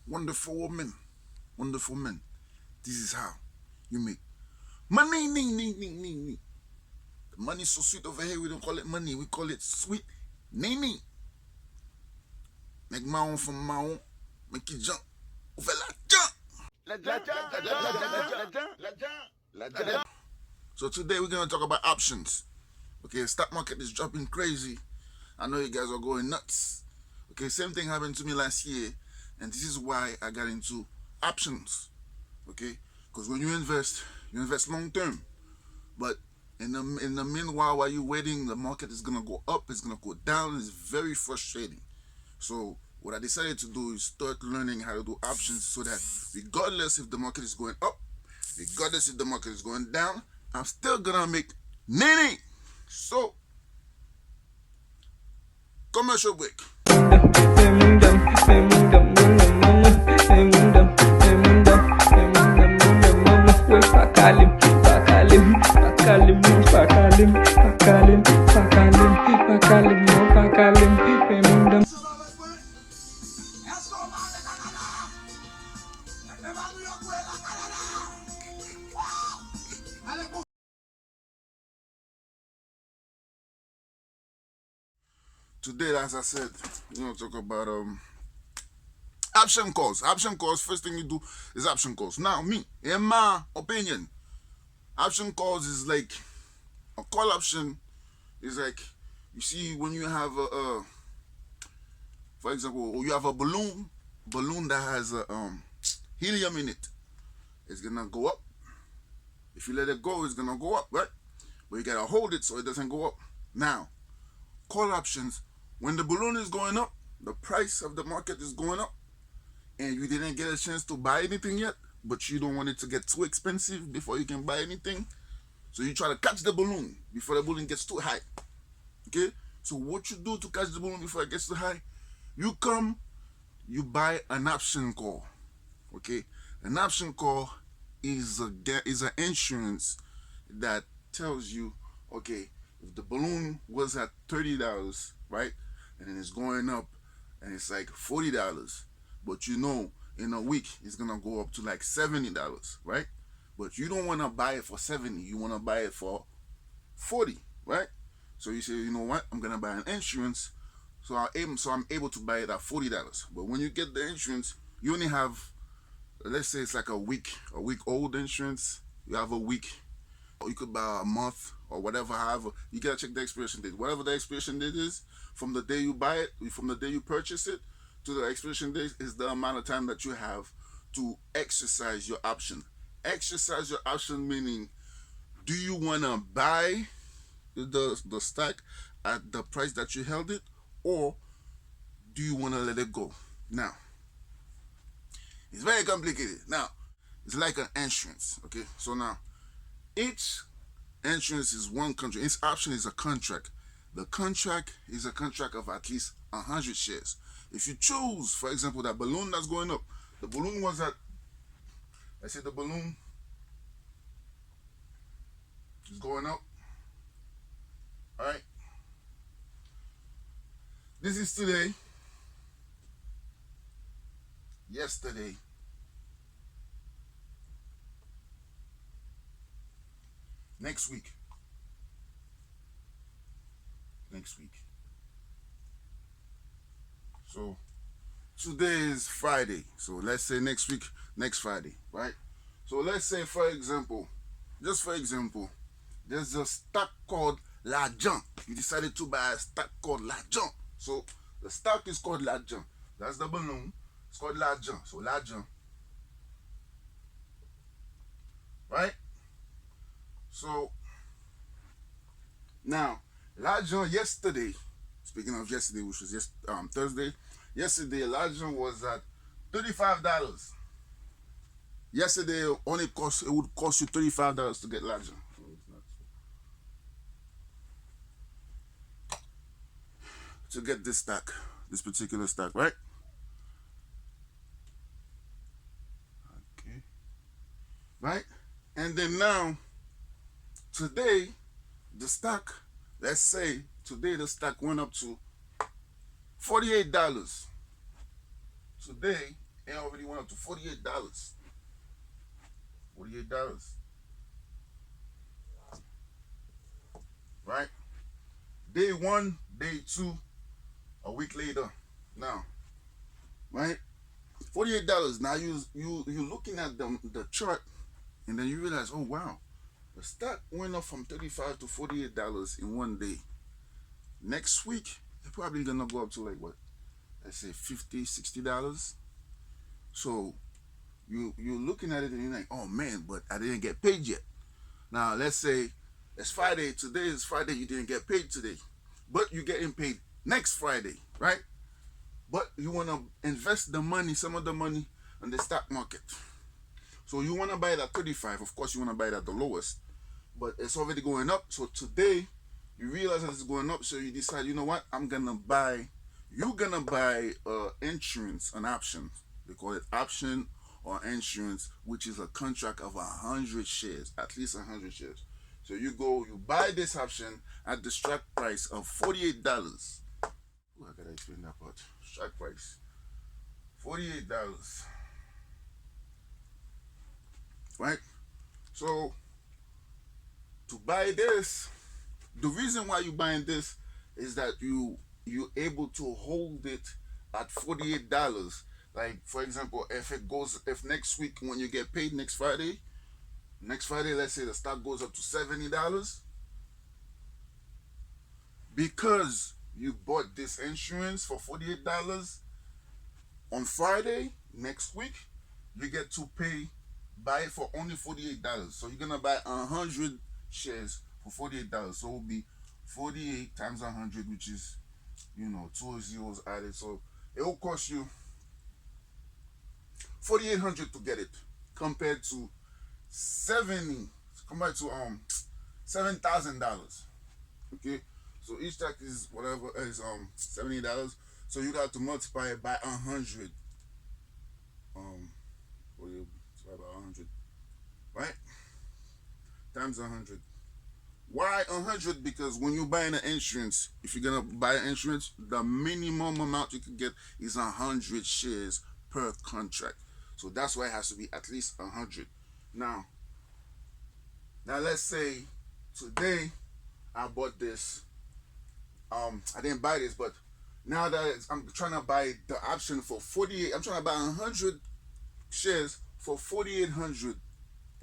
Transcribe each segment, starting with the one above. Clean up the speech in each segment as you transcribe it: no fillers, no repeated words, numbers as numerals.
Wonderful woman, wonderful men. This is how you make money. The money is so sweet over here. We don't call it money. We call it sweet. Make my from my make it jump. Over la jump. So today we're gonna talk about options. Okay, stock market is dropping crazy. I know you guys are going nuts. Okay, same thing happened to me last year, and this is why I got into options. Okay, because when you invest long term. But in the meanwhile, while you're waiting, the market is gonna go up, it's gonna go down. It's very frustrating. So what I decided to do is start learning how to do options so that regardless if the market is going up, regardless if the market is going down, I'm still gonna make money. So commercial break. Today, as I said, talk about option calls. Option calls. First thing you do is option calls. Now, me, in my opinion, option calls is like a call option is like, you see, when you have for example, you have a balloon that has a helium in it. It's gonna go up. If you let it go, it's gonna go up, right? But you gotta hold it so it doesn't go up. Now, call options, when the balloon is going up, the price of the market is going up, and you didn't get a chance to buy anything yet, but you don't want it to get too expensive before you can buy anything. So you try to catch the balloon before the balloon gets too high. Okay? So what you do to catch the balloon before it gets too high, you buy an option call. Okay? An option call is an insurance that tells you, okay, if the balloon was at $30, right, and then it's going up and it's like $40, but in a week it's gonna go up to like $70, right? But you don't want to buy it for 70, you want to buy it for 40, right? So you say, you know what, I'm gonna buy an insurance, so I'm able to buy it at $40. But when you get the insurance, you only have, let's say it's like a week old insurance. You have a week, or you could buy a month or whatever. However, you gotta check the expiration date. Whatever the expiration date is, from the day you buy it, from the day you purchase it to the expiration date, is the amount of time that you have to exercise your option. Exercise your option meaning, do you wanna buy the stock at the price that you held it, or do you wanna let it go? Now, it's very complicated. Now, it's like an insurance. Okay, so now each insurance is one contract. Each option is a contract. The contract is a contract of at least 100 shares. If you choose, for example, that balloon that's going up, the balloon was at, let's say the balloon is going up. All right. This is today. Yesterday. Next week. So today is Friday. So let's say next week, next Friday, right? So let's say, just for example, there's a stock called L'Argent. You decided to buy a stock called L'Argent. So the stock is called L'Argent. That's the balloon. It's called L'Argent. So L'Argent. Right? So now, L'Argent yesterday, speaking of yesterday, which was Thursday, yesterday L'Argent was at $35. Yesterday it would cost you $35 to get L'Argent. To get this particular stock, right? Okay. Right? And then now, today, the stock, let's say today the stock went up to $48. Today it already went up to $48. $48. Right? Day one, day two, a week later. Now, right? $48. Now you looking at the chart, and then you realize, oh wow, the stock went up from $35 to $48 in one day. Next week, it's probably gonna go up to like what? Let's say $50, $60. So you're looking at it and you're like, oh man, but I didn't get paid yet. Now let's say it's Friday. Today is Friday. You didn't get paid today, but you're getting paid next Friday, right? But you want to invest the money, some of the money, in the stock market. So you want to buy it at 35. Of course, you want to buy it at the lowest, but it's already going up. So today, you realize that it's going up. So you decide, you know what? You're gonna buy insurance, an option. They call it option or insurance, which is a contract of 100 shares, at least 100 shares. So you buy this option at the strike price of $48. Ooh, I gotta explain that part. Strike price, $48. Right? So to buy this, the reason why you're buying this is that you're able to hold it at $48. Like for example, if next week when you get paid next Friday, let's say the stock goes up to $70, because you bought this insurance for $48 on Friday next week, you get to buy it for only $48. So you're gonna buy 100 shares for $48. So it will be 48 times 100, which is, two zeros added. So it will cost you $4,800 to get it, compared to 70 compared to $7,000. Okay, so each tax is whatever is $70. So you got to multiply it by 100. What do you multiply by 100, right? Times 100. Why 100? Because when you're buying an insurance, if you're gonna buy an insurance, the minimum amount you can get is 100 shares per contract. So that's why it has to be at least 100. Now let's say today I bought this. I didn't buy this, but now that I'm trying to buy the option for 48, I'm trying to buy 100 shares for 4,800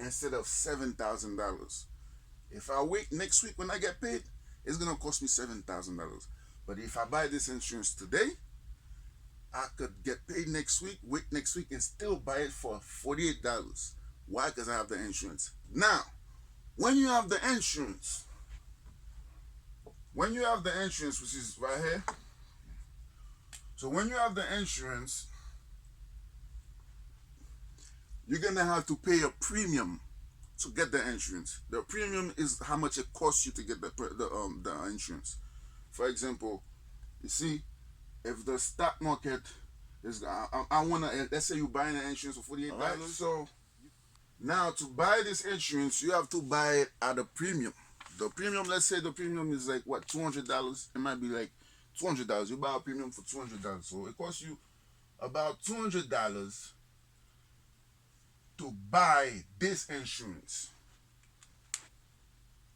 instead of $7,000. If I wait next week when I get paid, it's gonna cost me $7,000. But if I buy this insurance today, I could get paid wait next week, and still buy it for $48. Why? Because I have the insurance. Now, when you have the insurance, which is right here, so when you have the insurance, you're gonna have to pay a premium to get the insurance. The premium is how much it costs you to get the insurance. For example, you see, if the stock market is, I wanna, let's say you're buying an insurance for $48. Right, so now to buy this insurance, you have to buy it at a premium. The premium, let's say the premium is like what, $200. It might be like $200. You buy a premium for $200, so it costs you about $200 to buy this insurance,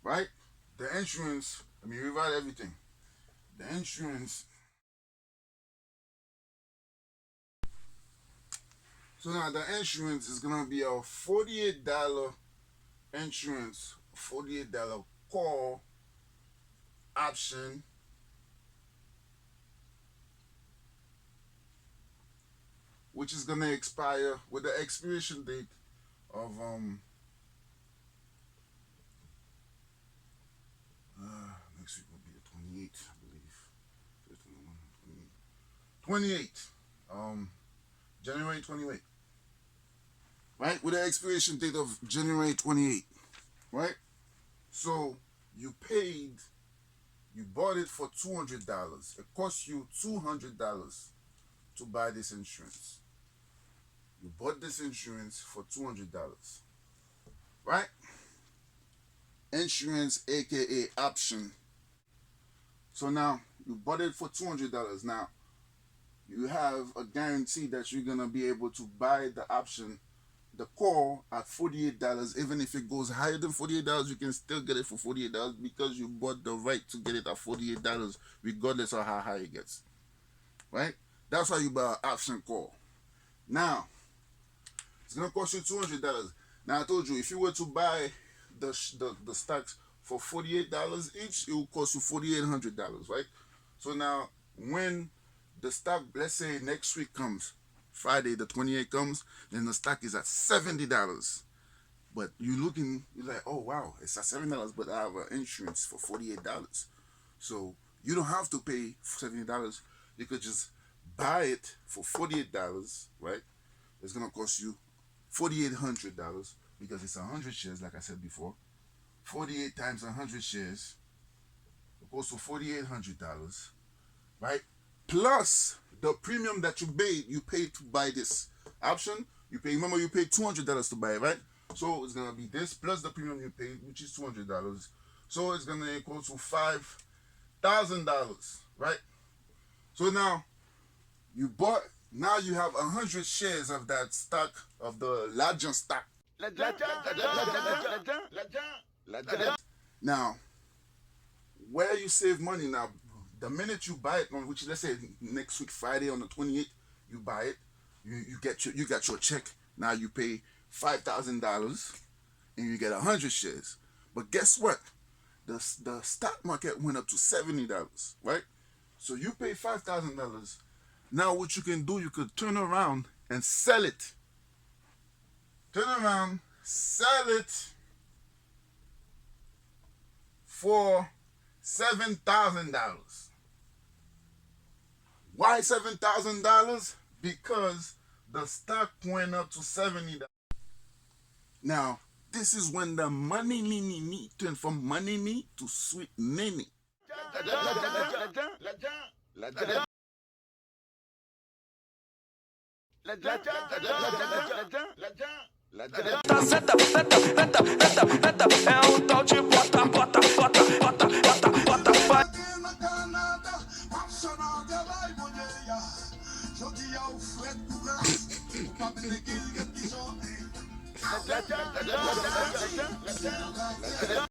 right? The insurance, rewrite everything. The insurance. So now the insurance is gonna be a $48 insurance, $48 call option, which is gonna expire with the expiration date of next week will be the 28th, I believe. 28th, January 28th, right? With the expiration date of January 28th, right? So you bought it for $200. It cost you $200 to buy this insurance. You bought this insurance for $200, right? Insurance, aka option. So now you bought it for $200. Now you have a guarantee that you're gonna be able to buy the option, the call, at $48. Even if it goes higher than $48, you can still get it for $48 because you bought the right to get it at $48, regardless of how high it gets. Right? That's how you buy an option call. Now it's gonna cost you $200. Now I told you if you were to buy the stocks for $48 each, it will cost you $4,800, right? So now when the stock, let's say next week comes, Friday the 28th comes, then the stock is at $70. But you're like, oh wow, it's at $70, but I have an insurance for $48. So you don't have to pay $70. You could just buy it for $48, right? It's gonna cost you $4,800 because it's 100 shares, like I said before. 48 times 100 shares goes to $4,800, right? Plus the premium that you paid to buy this option. Remember you paid $200 to buy it, right? So it's gonna be this plus the premium you paid, which is $200. So it's gonna equal to $5,000, right? So now you have 100 shares of that stock, of the Legend stock. Now, where you save money now, the minute you buy it, on which, let's say next week Friday on the 28th, you buy it, you got your check. Now you pay $5,000 and you get 100 shares. But guess what? The stock market went up to $70, right? So you pay $5,000. Now what you can do, you could turn around and sell it. Sell it for $7,000. Why $7,000? Because the stock went up to $70. Now, this is when the money nini turned from money to sweet nini. Senta, é um tal de bota, vai.